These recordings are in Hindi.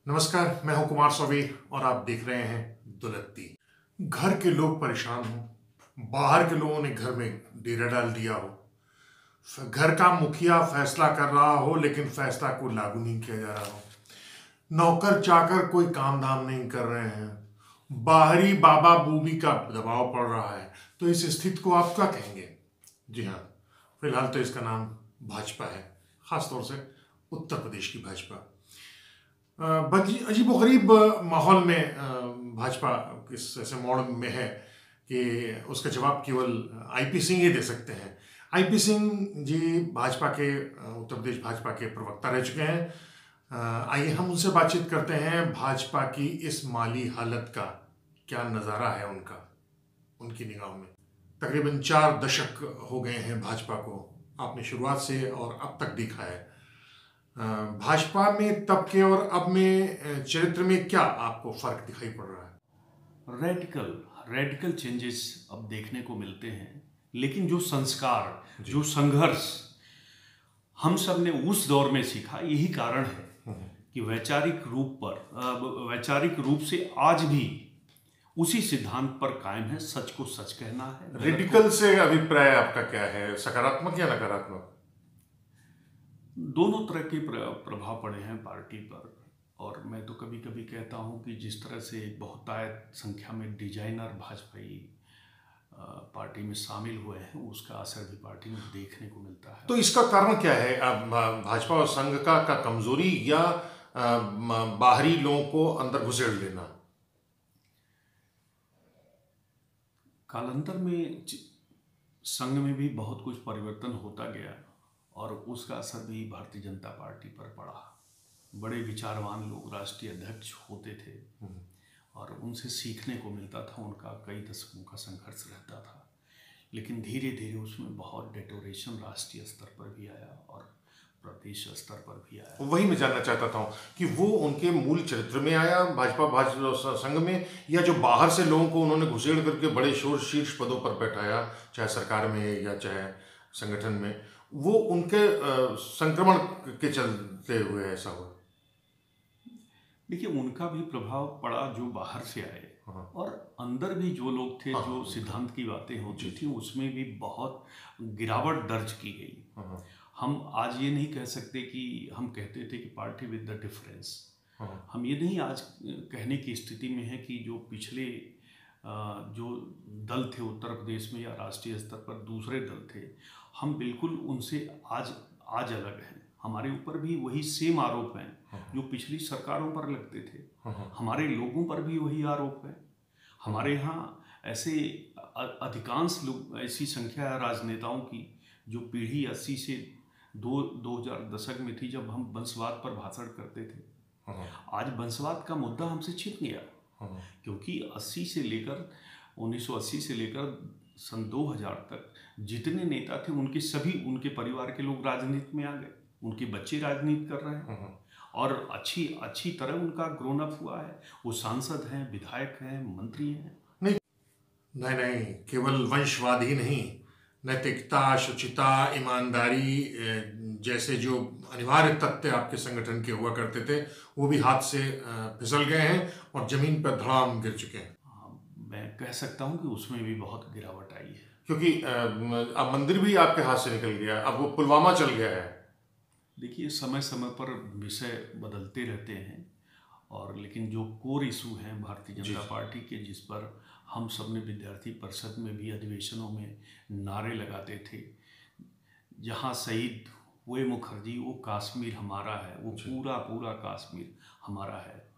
नमस्कार, मैं हूं कुमार सौवीर और आप देख रहे हैं दुलत्ती। घर के लोग परेशान हो, बाहर के लोगों ने घर में डेरा डाल दिया हो, घर का मुखिया फैसला कर रहा हो लेकिन फैसला को लागू नहीं किया जा रहा हो, नौकर चाकर कोई काम धाम नहीं कर रहे हैं, बाहरी बाबा बूबी का दबाव पड़ रहा है, तो इस स्थिति को आप क्या कहेंगे? जी हाँ, फिलहाल तो इसका नाम भाजपा है, खासतौर से उत्तर प्रदेश की भाजपा। अजीबोगरीब माहौल में भाजपा किस ऐसे मोड़ में है कि उसका जवाब केवल आईपी सिंह ही दे सकते हैं। आईपी सिंह जी भाजपा के उत्तर प्रदेश भाजपा के प्रवक्ता रह चुके हैं। आइए हम उनसे बातचीत करते हैं। भाजपा की इस माली हालत का क्या नज़ारा है उनकी निगाहों में। तकरीबन 4 दशक हो गए हैं भाजपा को, आपने शुरुआत से और अब तक देखा है। भाजपा में तब के और अब में चरित्र में क्या आपको फर्क दिखाई पड़ रहा है? रेडिकल चेंजेस अब देखने को मिलते हैं, लेकिन जो संस्कार, जो संघर्ष हम सब ने उस दौर में सीखा, यही कारण है कि वैचारिक रूप से आज भी उसी सिद्धांत पर कायम है। सच को सच कहना है। रेडिकल से अभिप्राय आपका क्या है, सकारात्मक या नकारात्मक? दोनों तरह के प्रभाव पड़े हैं पार्टी पर, और मैं तो कभी कभी कहता हूं कि जिस तरह से बहुतायत संख्या में डिजाइनर भाजपाई पार्टी में शामिल हुए हैं, उसका असर भी पार्टी में देखने को मिलता है। तो इसका कारण क्या है? भाजपा और संघ का कमजोरी या बाहरी लोगों को अंदर घुसेड़ लेना? कालांतर में संघ में भी बहुत कुछ परिवर्तन होता गया और उसका असर भी भारतीय जनता पार्टी पर पड़ा। बड़े विचारवान लोग राष्ट्रीय अध्यक्ष होते थे और उनसे सीखने को मिलता था। उनका कई दशकों का संघर्ष रहता था, लेकिन धीरे धीरे उसमें बहुत डेटोरेशन राष्ट्रीय स्तर पर भी आया और प्रदेश स्तर पर भी आया। वही मैं जानना चाहता था कि वो उनके मूल चरित्र में आया भाजपा संघ में, या जो बाहर से लोगों को उन्होंने घुसेड़ करके बड़े शीर्ष पदों पर बैठाया, चाहे सरकार में या चाहे संगठन में, वो उनके संक्रमण के चलते हुए ऐसा हुआ? देखिए, उनका भी प्रभाव पड़ा जो बाहर से आए, और अंदर भी जो लोग थे, जो सिद्धांत की बातें होती थी, उसमें भी बहुत गिरावट दर्ज की गई। हम आज ये नहीं कह सकते कि हम कहते थे कि पार्टी विद द डिफरेंस। हम ये नहीं आज कहने की स्थिति में है कि जो पिछले जो दल थे उत्तर प्रदेश में या राष्ट्रीय स्तर पर दूसरे दल थे, हम बिल्कुल उनसे आज अलग हैं। हमारे ऊपर भी वही सेम आरोप हैं जो पिछली सरकारों पर लगते थे। हमारे लोगों पर भी वही आरोप है। हमारे यहाँ ऐसे अधिकांश लोग, ऐसी संख्या है राजनेताओं की जो पीढ़ी 80 से 2000 दशक में थी, जब हम वंशवाद पर भाषण करते थे। आज वंशवाद का मुद्दा हमसे छिप गया, क्योंकि 1980 से लेकर सन 2000 तक जितने नेता थे, उनके परिवार के लोग राजनीति में आ गए। उनके बच्चे राजनीति कर रहे हैं और अच्छी तरह उनका ग्रोन अप हुआ है। वो सांसद हैं, विधायक हैं, मंत्री हैं। नहीं, केवल वंशवाद ही नहीं, नैतिकता, शुचिता, ईमानदारी जैसे जो अनिवार्य तथ्य आपके संगठन के हुआ करते थे, वो भी हाथ से फिसल गए हैं और जमीन पर धड़ाम गिर चुके हैं। मैं कह सकता हूँ कि उसमें भी बहुत गिरावट आई है, क्योंकि अब मंदिर भी आपके हाथ से निकल गया, अब वो पुलवामा चल गया है। देखिए, समय समय पर विषय बदलते रहते हैं, और लेकिन जो कोर इशू हैं भारतीय जनता पार्टी के, जिस पर हम सब ने विद्यार्थी परिषद में भी अधिवेशनों में नारे लगाते थे, जहाँ शहीद हुए मुखर्जी, वो कश्मीर हमारा है, वो पूरा कश्मीर हमारा है।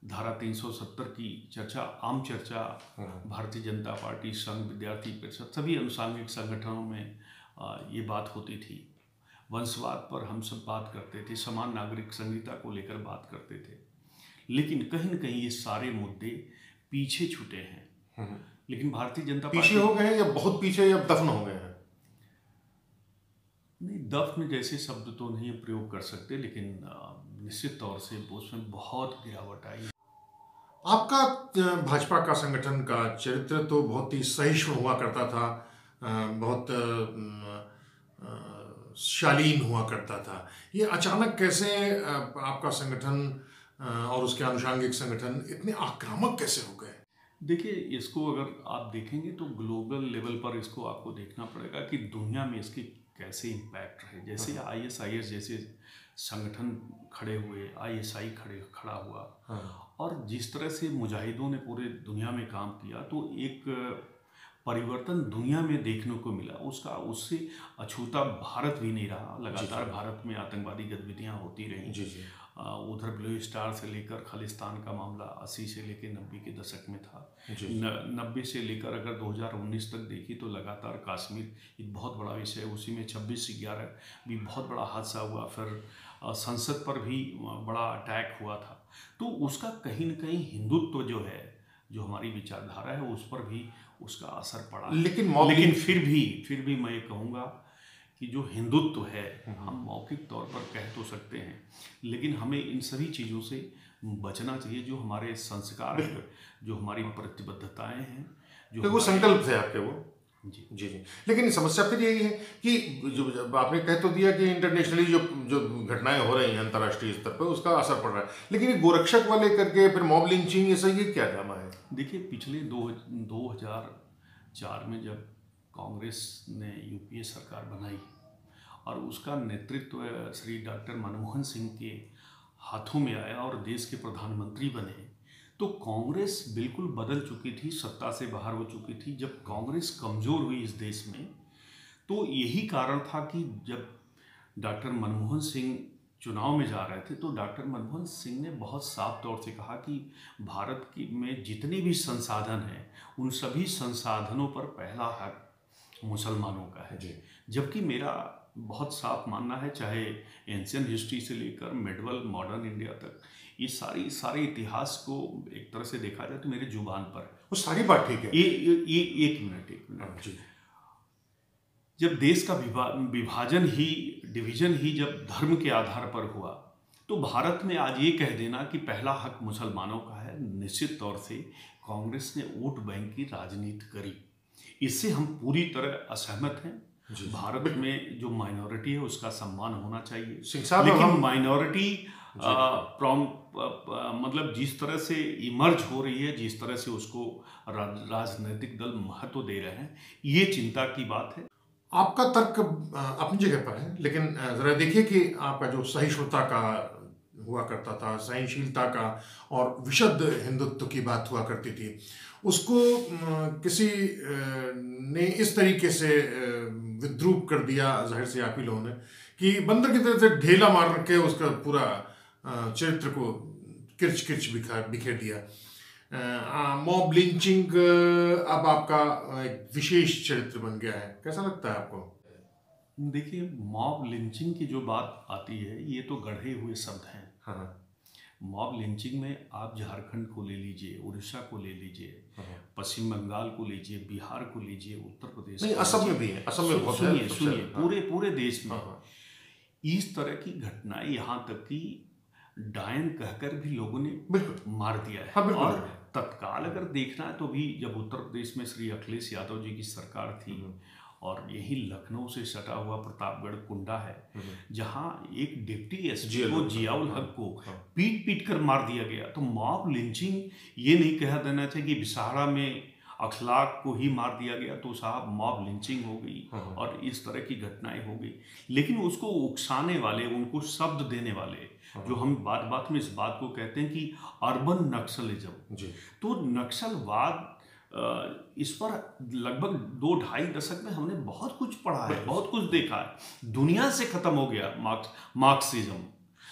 धारा 370 की चर्चा, आम चर्चा भारतीय जनता पार्टी, संघ, विद्यार्थी परिषद, सभी अनुषंगिक संगठनों में ये बात होती थी। वंशवाद पर हम सब बात करते थे, समान नागरिक संहिता को लेकर बात करते थे, लेकिन कहीं न कहीं ये सारे मुद्दे पीछे छूटे हैं। लेकिन भारतीय जनता पार्टी पीछे हो गए हैं या बहुत पीछे, या दफन हो गए हैं? नहीं, दफन जैसे शब्द तो नहीं प्रयोग कर सकते, लेकिन निश्चित तौर से उसमें बहुत गिरावट आई। आपका भाजपा का संगठन का चरित्र तो बहुत ही सहिष्णु हुआ करता था, बहुत शालीन हुआ करता था। ये अचानक कैसे आपका संगठन और उसके आनुषंगिक संगठन इतने आक्रामक कैसे हो गए? देखिए, इसको अगर आप देखेंगे तो ग्लोबल लेवल पर इसको आपको देखना पड़ेगा कि दुनिया में इसकी कैसे इम्पैक्ट रहे। जैसे ISIS जैसे संगठन खड़े हुए, ISI खड़ा हुआ, और जिस तरह से मुजाहिदों ने पूरे दुनिया में काम किया, तो एक परिवर्तन दुनिया में देखने को मिला। उससे अछूता भारत भी नहीं रहा। लगातार भारत में आतंकवादी गतिविधियां होती रहीं। उधर ब्लू स्टार से लेकर खालिस्तान का मामला 80 से लेकर 90 के दशक में था। 90 से लेकर अगर 2019 तक देखी तो लगातार कश्मीर एक बहुत बड़ा विषय, उसी में 26/11 भी बहुत बड़ा हादसा हुआ। फिर संसद पर भी बड़ा अटैक हुआ था। तो उसका कहीं न कहीं हिंदुत्व जो है, जो हमारी विचारधारा है, उस पर भी उसका असर पड़ा। लेकिन फिर भी मैं ये कहूँगा कि जो हिंदुत्व है, हम मौखिक तौर पर कह तो सकते हैं, लेकिन हमें इन सभी चीज़ों से बचना चाहिए। जो हमारे संस्कार हैं, जो हमारी प्रतिबद्धताएं हैं, जो वो संकल्प थे आपके, वो जी। लेकिन समस्या फिर यही है कि जो आपने कह तो दिया कि इंटरनेशनली जो घटनाएं हो रही हैं अंतर्राष्ट्रीय स्तर पर, उसका असर पड़ रहा है, लेकिन ये गोरक्षक वाले करके फिर मॉब लिंचिंग, ये सही क्या ड्रामा है? देखिए, पिछले 2004 में जब कांग्रेस ने UPA सरकार बनाई और उसका नेतृत्व श्री डॉक्टर मनमोहन सिंह के हाथों में आया और देश के प्रधानमंत्री बने, तो कांग्रेस बिल्कुल बदल चुकी थी, सत्ता से बाहर हो चुकी थी। जब कांग्रेस कमज़ोर हुई इस देश में, तो यही कारण था कि जब डॉक्टर मनमोहन सिंह चुनाव में जा रहे थे, तो डॉक्टर मनमोहन सिंह ने बहुत साफ तौर से कहा कि भारत में जितने भी संसाधन हैं, उन सभी संसाधनों पर पहला हक मुसलमानों का है। जबकि मेरा बहुत साफ मानना है, चाहे एंशियंट हिस्ट्री से लेकर मिडवल मॉडर्न इंडिया तक, ये सारे इतिहास को एक तरह से देखा जाए तो मेरे जुबान पर वो सारी बात ठीक है। ये एक मिनट जी। जब देश का डिवीजन ही जब धर्म के आधार पर हुआ, तो भारत में आज ये कह देना कि पहला हक मुसलमानों का है, निश्चित तौर से कांग्रेस ने वोट बैंक की राजनीति करी। इससे हम पूरी तरह असहमत हैं। भारत में जो माइनॉरिटी है उसका सम्मान होना चाहिए, लेकिन माइनॉरिटी मतलब जिस तरह से इमर्ज हो रही है, जिस तरह से उसको राजनीतिक दल महत्व दे रहे हैं, ये चिंता की बात है। आपका तर्क अपनी जगह पर है, लेकिन जरा देखिए कि आपका जो सहिष्णुता का हुआ करता था, सहनशीलता का और विशुद्ध हिंदुत्व की बात हुआ करती थी, उसको किसी ने इस तरीके से विद्रूप कर दिया, जाहिर से आप ही लोगों ने, कि बंदर की तरह से ढेला मार के उसका पूरा चरित्र को किरच बिखेर दिया। मॉब लिंचिंग अब आपका एक विशेष चरित्र बन गया है, कैसा लगता है आपको? देखिए, मॉब लिंचिंग की जो बात आती है, ये तो गढ़े हुए शब्द हैं। मॉब लिंचिंग में आप झारखंड को ले लीजिए, उड़ीसा को ले लीजिए, पश्चिम बंगाल को लीजिए, बिहार को लीजिए, उत्तर प्रदेश, नहीं, असम में भी है। असम में बहुत है। सुनिए, पूरे देश में इस तरह की घटनाएं, यहाँ तक कि डायन कहकर भी लोगों ने मार दिया है। और तत्काल अगर देखना है तो भी जब उत्तर प्रदेश में श्री अखिलेश यादव जी की सरकार थी, और यही लखनऊ से सटा हुआ प्रतापगढ़ कुंडा है, जहां एक डिप्टी एसपी को, जियाउल हक को पीट कर मार दिया गया। तो मॉब लिंचिंग ये नहीं कह देना चाहिए कि बिसाहड़ा में अखलाक को ही मार दिया गया तो साहब मॉब लिंचिंग हो गई और इस तरह की घटनाएं हो गई। लेकिन उसको उकसाने वाले, उनको शब्द देने वाले, जो हम बात में इस बात को कहते हैं कि अर्बन नक्सलिज्म, तो नक्सलवाद, इस पर लगभग 2-2.5 दशक में हमने बहुत कुछ पढ़ा है, बहुत कुछ देखा है। दुनिया से खत्म हो गया मार्क्सिज्म,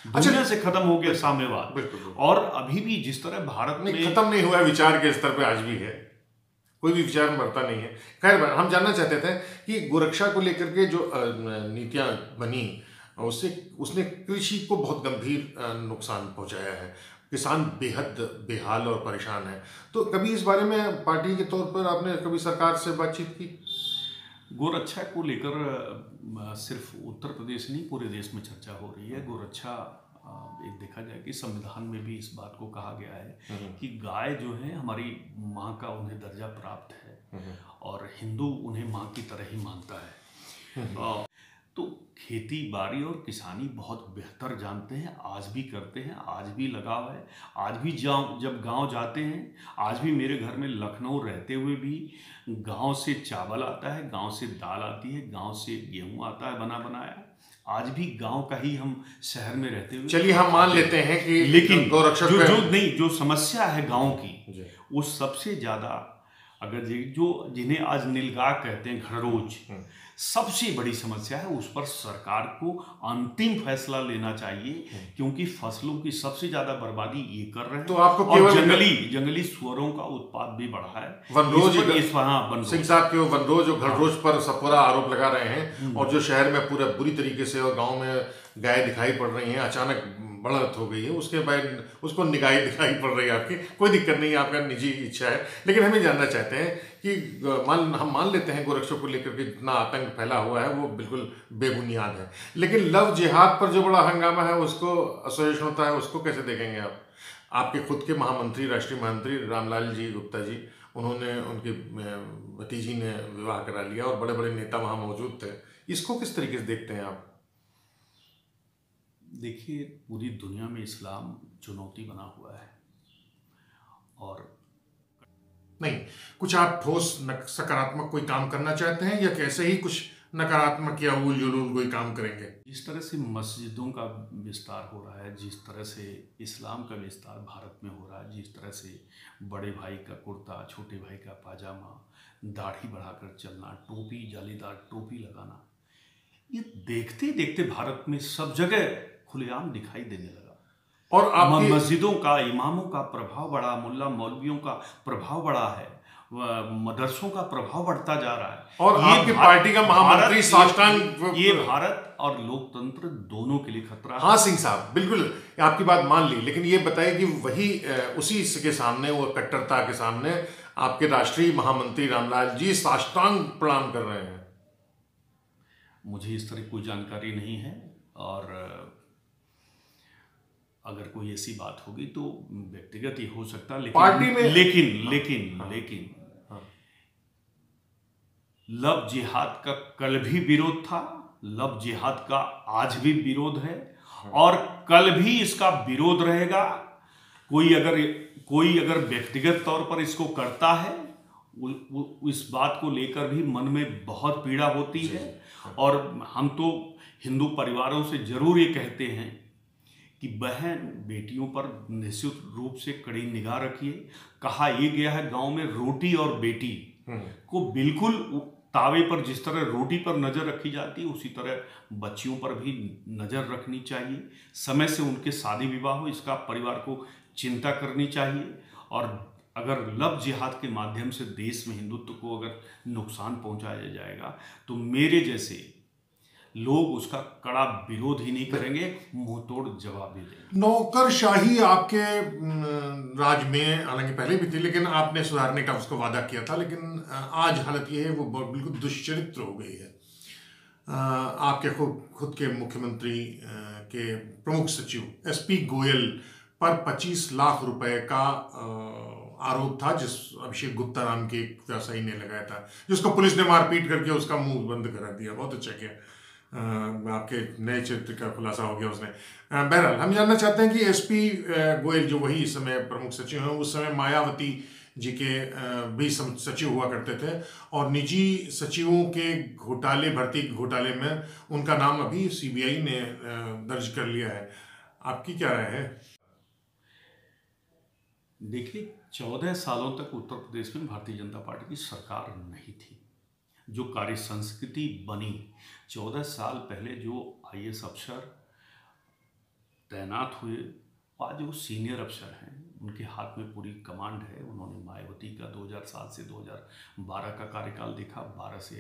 दुनिया से खत्म हो गया साम्यवाद, और अभी भी जिस तरह भारत में खत्म नहीं हुआ, विचार के स्तर पे आज भी है, कोई भी विचार मरता नहीं है। खैर, हम जानना चाहते थे कि गोरक्षा को लेकर के जो नीतियां बनी, उसने कृषि को बहुत गंभीर नुकसान पहुंचाया है। किसान बेहद बेहाल और परेशान है। तो कभी इस बारे में पार्टी के तौर पर आपने कभी सरकार से बातचीत की? गोरक्षा को लेकर सिर्फ उत्तर प्रदेश नहीं, पूरे देश में चर्चा हो रही है। गोरक्षा, एक देखा जाए कि संविधान में भी इस बात को कहा गया है कि गाय जो है हमारी माँ का उन्हें दर्जा प्राप्त है, और हिंदू उन्हें माँ की तरह ही मानता है। तो खेती बाड़ी और किसानी बहुत बेहतर जानते हैं, आज भी करते हैं, आज भी लगाव है। आज भी जब गांव जाते हैं, आज भी मेरे घर में लखनऊ रहते हुए भी गांव से चावल आता है, गांव से दाल आती है, गांव से गेहूं आता है बना बनाया। आज भी गांव का ही हम शहर में रहते हुए, चलिए हम मान लेते हैं कि लेकिन गौरक्षक जो समस्या है गांव की, वो सबसे ज्यादा अगर जो जिन्हें आज नीलगाय कहते हैं, घररोज, सबसे बड़ी समस्या है। उस पर सरकार को अंतिम फैसला लेना चाहिए, क्योंकि फसलों की सबसे ज्यादा बर्बादी ये कर रहे हैं। तो आपको और जंगली सुअरों का उत्पाद भी बढ़ा है। वनरोज सिंह साहब के वनरोज और घररोज पर पूरा आरोप लगा रहे हैं, और जो शहर में पूरा बुरी तरीके से और गाँव में गाय दिखाई पड़ रही है, अचानक बढ़त हो गई है, उसके बाद उसको निगाह दिखाई पड़ रही है आपकी। कोई दिक्कत नहीं है, आपका निजी इच्छा है, लेकिन हम ये जानना चाहते हैं कि हम मान लेते हैं गोरक्षकों को लेकर के जितना आतंक फैला हुआ है वो बिल्कुल बेबुनियाद है, लेकिन लव जिहाद पर जो बड़ा हंगामा है, उसको असहिष्णुता है, उसको कैसे देखेंगे आप? आपके खुद के महामंत्री, राष्ट्रीय महामंत्री रामलाल जी गुप्ता जी, उन्होंने, उनकी भतीजी ने विवाह करा लिया और बड़े बड़े नेता वहाँ मौजूद थे। इसको किस तरीके से देखते हैं आप? देखिए, पूरी दुनिया में इस्लाम चुनौती बना हुआ है, और नहीं, कुछ आप ठोस सकारात्मक कोई काम करना चाहते हैं, या कैसे ही कुछ नकारात्मक या उल जुलूल कोई काम करेंगे? जिस तरह से मस्जिदों का विस्तार हो रहा है, जिस तरह से इस्लाम का विस्तार भारत में हो रहा है, जिस तरह से बड़े भाई का कुर्ता, छोटे भाई का पाजामा, दाढ़ी बढ़ाकर चलना, टोपी, जालीदार टोपी लगाना, ये देखते देखते भारत में सब जगह खुलेआम दिखाई देने लगा। और मस्जिदों का, इमामों का प्रभाव बढ़ा, मुल्ला मौलवियों का प्रभाव बढ़ा है, मदरसों का प्रभाव बढ़ता जा रहा है। और आपकी पार्टी का महामंत्री साष्टांग, ये भारत और लोकतंत्र दोनों के लिए खतरा है। हाँ सिंह साहब, बिल्कुल आपकी बात मान ली, लेकिन ये बताइए कि वही उसी के सामने, वो कट्टरता के सामने आपके राष्ट्रीय महामंत्री रामलाल जी साष्टांग प्रणाम कर रहे हैं। मुझे इस तरह कोई जानकारी नहीं है, और अगर कोई ऐसी बात होगी तो व्यक्तिगत ही हो सकता है, लेकिन पार्टी में लेकिन लव जिहाद का कल भी विरोध था, लव जिहाद का आज भी विरोध है, और कल भी इसका विरोध रहेगा। कोई अगर व्यक्तिगत तौर पर इसको करता है, इस बात को लेकर भी मन में बहुत पीड़ा होती है। और हम तो हिंदू परिवारों से जरूर ये कहते हैं कि बहन बेटियों पर निश्चित रूप से कड़ी निगाह रखिए। कहा यह गया है गांव में, रोटी और बेटी को बिल्कुल तावे पर जिस तरह रोटी पर नजर रखी जाती है, उसी तरह बच्चियों पर भी नजर रखनी चाहिए। समय से उनके शादी विवाह हो, इसका परिवार को चिंता करनी चाहिए। और अगर लव जिहाद के माध्यम से देश में हिंदुत्व को अगर नुकसान पहुंचाया जाएगा, तो मेरे जैसे लोग उसका कड़ा विरोध ही नहीं करेंगे, मुंह तोड़ जवाब भी देंगे। नौकरशाही आपके राज में हालांकि पहले भी थी, लेकिन आपने सुधारने का उसको वादा किया था, लेकिन आज हालत ये है वो बिल्कुल दुष्चरित्र हो गई है। आपके खुद के मुख्यमंत्री के प्रमुख सचिव एसपी गोयल पर 25 लाख रुपए का आरोप था, जिस अभिषेक गुप्ता नाम के एक व्यवसायी ने लगाया था, जिसको पुलिस ने मारपीट करके उसका मुंह बंद करा दिया। बहुत अच्छा किया, आपके नए चरित्र का खुलासा हो गया उसने। बहरहाल हम जानना चाहते हैं कि एसपी गोयल जो वही इस समय प्रमुख सचिव हैं, उस समय मायावती जी के भी सचिव हुआ करते थे, और निजी सचिवों के घोटाले, भर्ती घोटाले में उनका नाम अभी सीबीआई ने दर्ज कर लिया है। आपकी क्या राय है? देखिए, 14 सालों तक उत्तर प्रदेश में भारतीय जनता पार्टी की सरकार नहीं थी। जो कार्य संस्कृति बनी, 14 साल पहले जो आईएएस अफसर तैनात हुए, आज वो सीनियर अफसर हैं, उनके हाथ में पूरी कमांड है। उन्होंने मायावती का 2007 से 2012 का कार्यकाल देखा, 12 से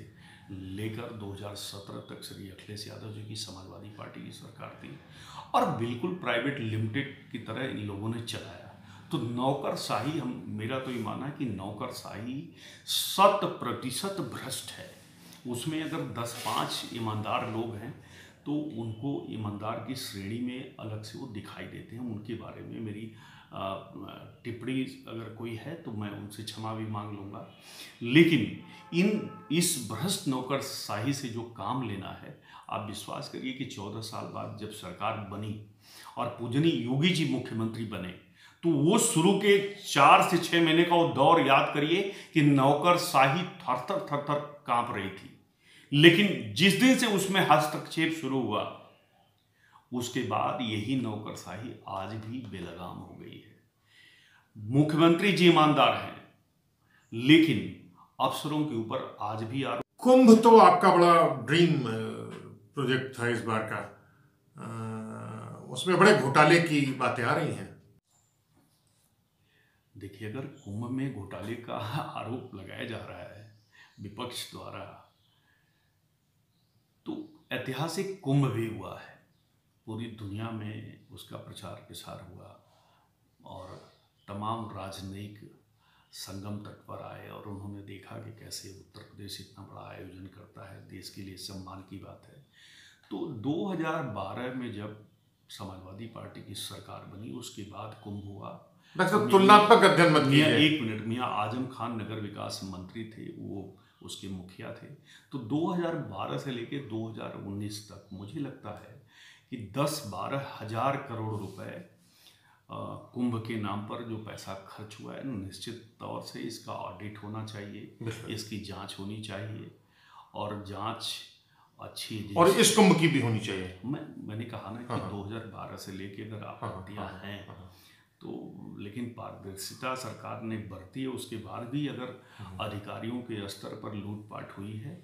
लेकर 2017 तक श्री अखिलेश यादव जी की समाजवादी पार्टी की सरकार थी, और बिल्कुल प्राइवेट लिमिटेड की तरह इन लोगों ने चलाया। तो नौकरशाही, मेरा तो ये मानना है कि नौकरशाही 100% भ्रष्ट है। उसमें अगर 10-5 ईमानदार लोग हैं तो उनको ईमानदार की श्रेणी में अलग से वो दिखाई देते हैं। उनके बारे में मेरी टिप्पणी अगर कोई है तो मैं उनसे क्षमा भी मांग लूँगा। लेकिन इस भ्रष्ट नौकरशाही से जो काम लेना है, आप विश्वास करिए कि 14 साल बाद जब सरकार बनी और पूजनीय योगी जी मुख्यमंत्री बने, तो वो शुरू के 4 से 6 महीने का वो दौर याद करिए कि नौकरशाही थर थर कांप रही थी। लेकिन जिस दिन से उसमें हस्तक्षेप शुरू हुआ, उसके बाद यही नौकरशाही आज भी बेलगाम हो गई है। मुख्यमंत्री जी ईमानदार हैं, लेकिन अफसरों के ऊपर आज भी कुंभ तो आपका बड़ा ड्रीम प्रोजेक्ट था इस बार का, उसमें बड़े घोटाले की बातें आ रही हैं। देखिए, अगर कुंभ में घोटाले का आरोप लगाया जा रहा है विपक्ष द्वारा, तो ऐतिहासिक कुंभ भी हुआ है, पूरी दुनिया में उसका प्रचार प्रसार हुआ और तमाम राजनयिक संगम तट पर आए और उन्होंने देखा कि कैसे उत्तर प्रदेश इतना बड़ा आयोजन करता है, देश के लिए सम्मान की बात है। तो 2012 में जब समाजवादी पार्टी की सरकार बनी, उसके बाद कुंभ हुआ। तो तुलनात्मक अध्ययन मत कीजिए। एक मिनट, मियाँ आजम खान नगर विकास मंत्री थे, वो उसके मुखिया थे। तो 2012 से लेकर 2019 तक मुझे लगता है कि 10-12 हज़ार करोड़ रुपए कुंभ के नाम पर जो पैसा खर्च हुआ है, निश्चित तौर से इसका ऑडिट होना चाहिए, इसकी जांच होनी चाहिए और जांच अच्छी, और इस कुंभ की भी होनी चाहिए। मैंने कहा ना कि 2012 से लेके अगर आपत्तियां हैं तो, लेकिन पारदर्शिता सरकार ने बरती है। उसके बाद भी अगर अधिकारियों के स्तर पर लूटपाट हुई है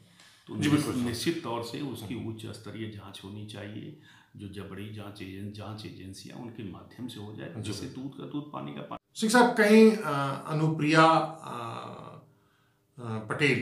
तो निश्चित तौर से उसकी उच्च स्तरीय जांच होनी चाहिए। जो जबड़ी जांच एजेंसियां उनके माध्यम से हो जाए, जिससे दूध का दूध पानी का पानी। सिंह साहब, कहीं अनुप्रिया पटेल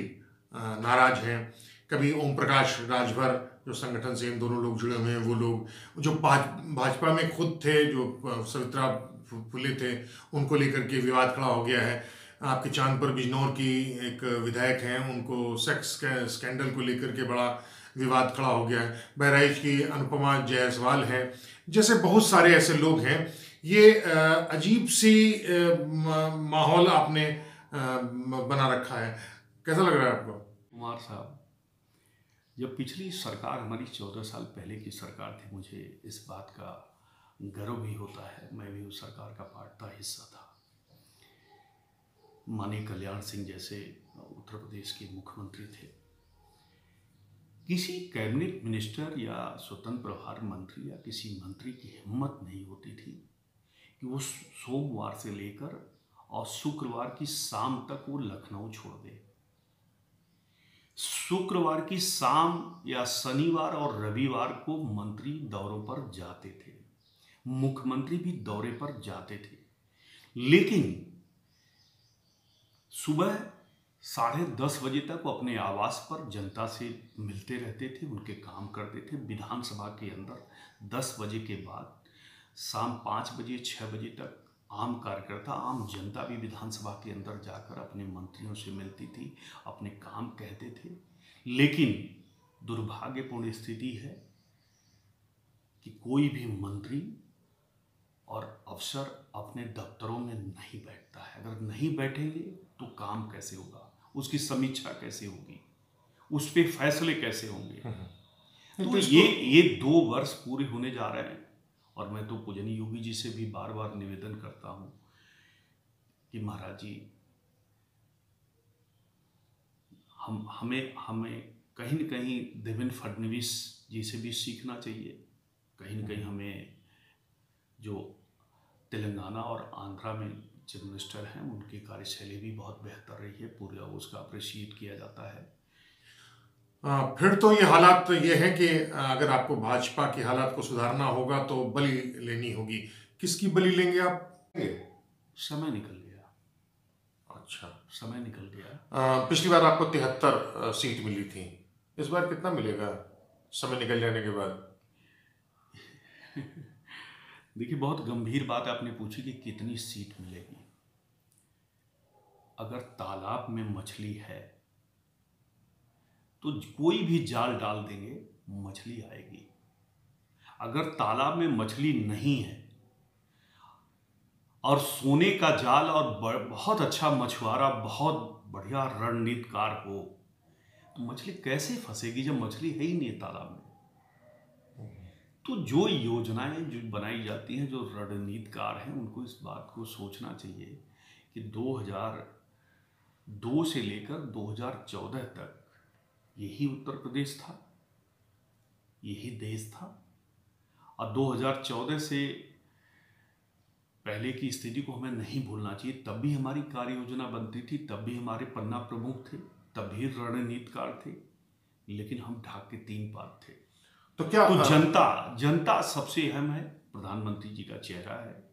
नाराज हैं, कभी ओम प्रकाश राजभर जो संगठन से इन दोनों लोग जुड़े हुए हैं, वो लोग जो भाजपा में खुद थे, जो सवित्रा फुले थे, उनको लेकर के विवाद खड़ा हो गया है। आपके चांदपुर बिजनौर की एक विधायक हैं, उनको सेक्स स्कैंडल को लेकर के बड़ा विवाद खड़ा हो गया है। बहराइच की अनुपमा जायसवाल है, जैसे बहुत सारे ऐसे लोग हैं। ये अजीब सी माहौल आपने बना रखा है, कैसा लग रहा है आपको? कुमार साहब, जब पिछली सरकार हमारी 14 साल पहले की सरकार थी, मुझे इस बात का गर्व भी होता है, मैं भी उस सरकार का पार्ट था, हिस्सा था। माननीय कल्याण सिंह जैसे उत्तर प्रदेश के मुख्यमंत्री थे। किसी कैबिनेट मिनिस्टर या स्वतंत्र प्रभार मंत्री या किसी मंत्री की हिम्मत नहीं होती थी कि वो सोमवार से लेकर और शुक्रवार की शाम तक वो लखनऊ छोड़ दे। शुक्रवार की शाम या शनिवार और रविवार को मंत्री दौरों पर जाते थे, मुख्यमंत्री भी दौरे पर जाते थे, लेकिन सुबह 10:30 बजे तक वो अपने आवास पर जनता से मिलते रहते थे, उनके काम करते थे। विधानसभा के अंदर 10 बजे के बाद शाम 5 बजे 6 बजे तक आम कार्यकर्ता, आम जनता भी विधानसभा के अंदर जाकर अपने मंत्रियों से मिलती थी, अपने काम कहते थे। लेकिन दुर्भाग्यपूर्ण स्थिति है कि कोई भी मंत्री और अफसर अपने दफ्तरों में नहीं बैठता है। अगर नहीं बैठेंगे तो काम कैसे होगा, उसकी समीक्षा कैसे होगी, उस पर फैसले कैसे होंगे। तो ये 2 वर्ष पूरे होने जा रहे हैं और मैं तो पूजनीय योगी जी से भी बार बार निवेदन करता हूं कि महाराज जी, हमें कहीं न कहीं देवेंद्र फडणवीस जी से भी सीखना चाहिए। कहीं न कहीं हमें जो तेलंगाना और आंध्रा में चीफ मिनिस्टर हैं, उनकी कार्यशैली भी बहुत बेहतर रही है, पूरा उसका अप्रिशिएट किया जाता है। फिर तो ये हालात ये हैं कि अगर आपको भाजपा की हालात को सुधारना होगा तो बलि लेनी होगी। किसकी बलि लेंगे आप? समय निकल गया। अच्छा, समय निकल गया। पिछली बार आपको 73 सीट मिली थी, इस बार कितना मिलेगा समय निकल जाने के बाद? देखिए, बहुत गंभीर बात आपने पूछी कि कितनी सीट मिलेगी। अगर तालाब में मछली है तो कोई भी जाल डाल देंगे, मछली आएगी। अगर तालाब में मछली नहीं है और सोने का जाल और बहुत अच्छा मछुआरा, बहुत बढ़िया रणनीतिकार हो, तो मछली कैसे फंसेगी जब मछली है ही नहीं तालाब में। तो जो योजनाएं जो बनाई जाती हैं, जो रणनीतिकार हैं, उनको इस बात को सोचना चाहिए कि 2002 से लेकर 2014 तक यही उत्तर प्रदेश था, यही देश था। और 2014 से पहले की स्थिति को हमें नहीं भूलना चाहिए। तब भी हमारी कार्य योजना बनती थी, तब भी हमारे पन्ना प्रमुख थे, तब भी रणनीतिकार थे, लेकिन हम ढाक के 3 पार थे। तो जनता सबसे अहम है, प्रधानमंत्री जी का चेहरा है।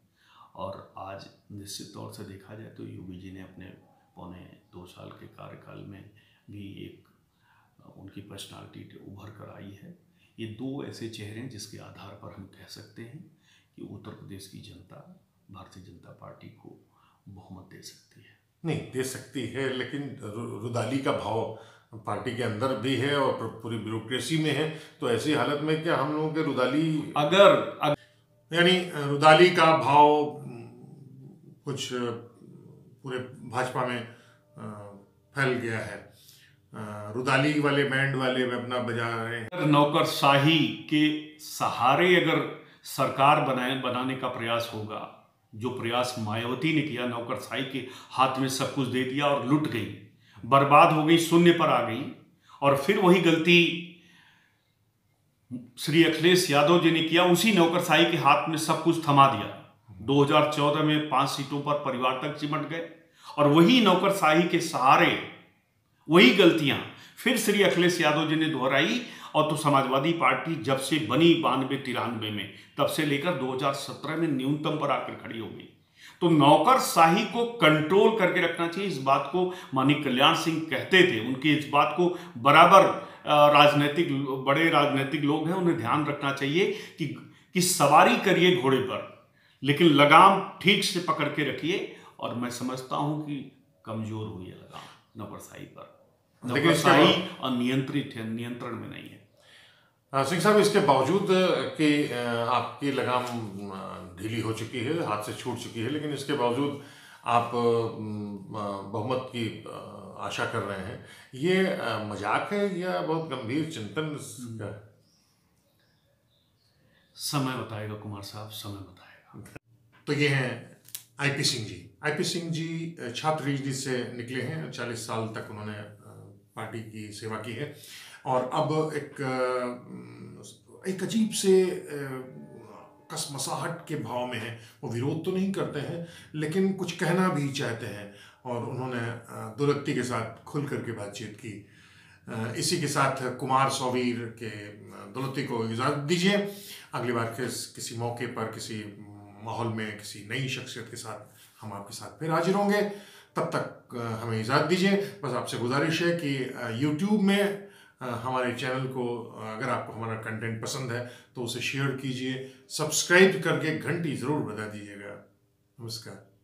और आज निश्चित तौर से देखा जाए तो योगी जी ने अपने 2.25 साल के कार्यकाल में भी एक उनकी पर्सनालिटी उभर कर आई है। ये 2 ऐसे चेहरे हैं जिसके आधार पर हम कह सकते हैं कि उत्तर प्रदेश की जनता भारतीय जनता पार्टी को बहुमत दे सकती है। नहीं दे सकती है, लेकिन रुदाली का भाव पार्टी के अंदर भी है और पूरी ब्यूरोक्रेसी में है। तो ऐसी हालत में क्या हम लोगों के रुदाली यानी रुदाली का भाव कुछ पूरे भाजपा में फैल गया है। रुदाली वाले बैंड वाले में अपना बजा रहे हैं। नौकरशाही के सहारे अगर सरकार बनाने का प्रयास होगा, जो प्रयास मायावती ने किया, नौकरशाही के हाथ में सब कुछ दे दिया और लुट गई, बर्बाद हो गई, शून्य पर आ गई। और फिर वही गलती श्री अखिलेश यादव जी ने किया, उसी नौकरशाही के हाथ में सब कुछ थमा दिया। 2014 में 5 सीटों पर परिवार तक चिमट गए और वही नौकरशाही के सहारे वही गलतियां फिर श्री अखिलेश यादव जी ने दोहराई। और तो समाजवादी पार्टी जब से बनी 92-93 में, तब से लेकर 2017 में न्यूनतम पर आकर खड़ी हो गई। तो नौकरशाही को कंट्रोल करके रखना चाहिए। इस बात को माननीय कल्याण सिंह कहते थे, उनकी इस बात को बराबर बड़े राजनीतिक लोग हैं, उन्हें ध्यान रखना चाहिए कि सवारी करिए घोड़े पर, लेकिन लगाम ठीक से पकड़ के रखिए। और मैं समझता हूं कि कमजोर हुई है लगाम नौकरशाही पर। नौकरशाही अनियंत्रित है, नियंत्रण में नहीं है। सिंह साहब, इसके बावजूद कि आपकी लगाम ढीली हो चुकी है, हाथ से छूट चुकी है, लेकिन इसके बावजूद आप बहुमत की आशा कर रहे हैं, ये मजाक है या बहुत गंभीर चिंतन का? समय बताएगा कुमार साहब, समय बताएगा। तो ये हैं आईपी सिंह जी। आईपी सिंह जी छात्र राजनीति से निकले हैं, 40 साल तक उन्होंने पार्टी की सेवा की है और अब एक अजीब से कसमसाहट के भाव में है। वो विरोध तो नहीं करते हैं, लेकिन कुछ कहना भी चाहते हैं और उन्होंने दुरत्ती के साथ खुल करके बातचीत की। इसी के साथ कुमार सौवीर के दुरत्ती को इजाज़त दीजिए। अगली बार किसी मौके पर, किसी माहौल में, किसी नई शख्सियत के साथ हम आपके साथ फिर हाजिर होंगे। तब तक हमें इजाज़त दीजिए। बस आपसे गुजारिश है कि YouTube में हमारे चैनल को, अगर आपको हमारा कंटेंट पसंद है तो उसे शेयर कीजिए, सब्सक्राइब करके घंटी ज़रूर बजा दीजिएगा। नमस्कार।